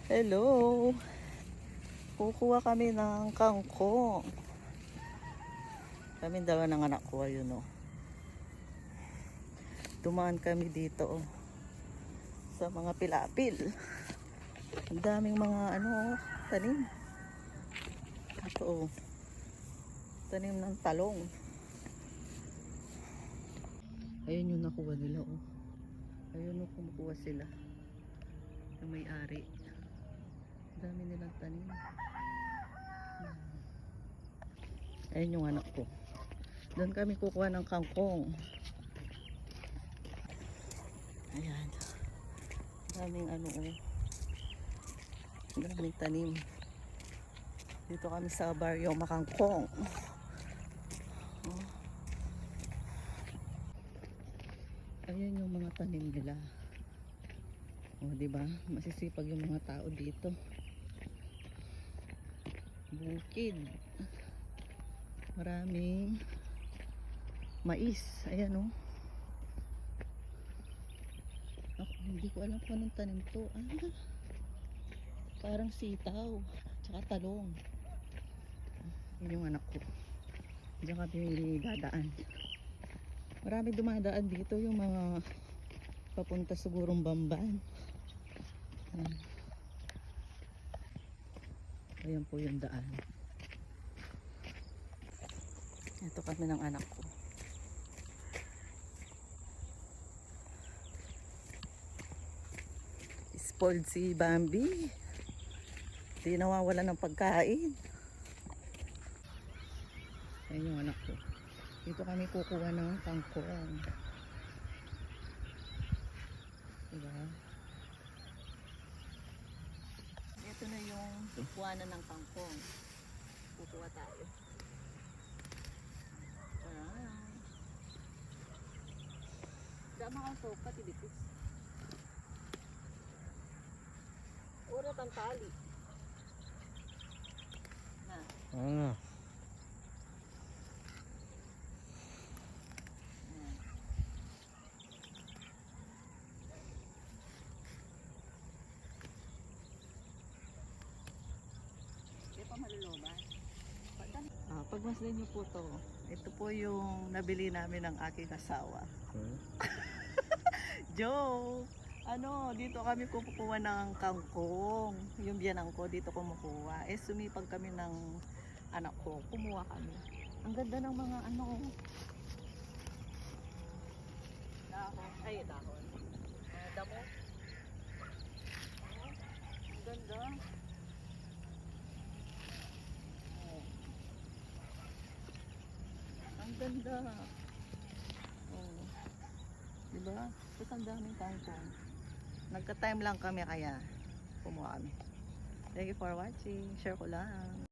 Hello! Kukuha kami ng kangkong. Kami dalawa ng anak ko, ayun o. Dumaan kami dito o. Sa mga pilapil. Ang daming mga tanim. Ito o. Tanim ng talong. Ayun yung nakuha nila o. Ayun o, kumukuha sila. Yung may-ari. Dami nilang tanim. Ayun yung anak ko. Doon kami kukuha ng kangkong. Ayan. Daming daming tanim. Dito kami sa Barrio Makangkong. Oh. Ayan yung mga tanim nila. Oh, di ba? Masisipag yung mga tao dito. Bukid. Maraming mais. Ayan oh. Ako, hindi ko alam kung anong tanim to. Parang sitaw. Tsaka talong. Yun yung anak ko. Diyan kami dadaan. Marami dumadaan dito yung mga papunta sigurong Bamban. Ayan po yung daan. Ito kami ng anak ko. Spoiled si Bambi. Hindi nawawala ng pagkain. Ayan yung anak ko. Dito kami kukuha ng kangkong. Diba? Ito na yung kukuhanan ng kangkong. Kukuha tayo. Dama kang sopa, tidipis. Urat ang tali. Na. Hindi pa maluloban. Pagmasdan niyo po to. Ito po yung nabili namin ng aking asawa. Joke! Dito kami kukuha ng kangkong. Yung biyanan ko, dito kumukuha. Sumipag kami ng anak ko. Kumuha kami. Ang ganda ng mga dahon. Ay, dahon. Damo. Ang ganda. Ang ganda. Oh. Diba? Tapos ang daming kangkong. Nagka-time lang kami kaya kumuha kami. Thank you for watching. Share ko lang.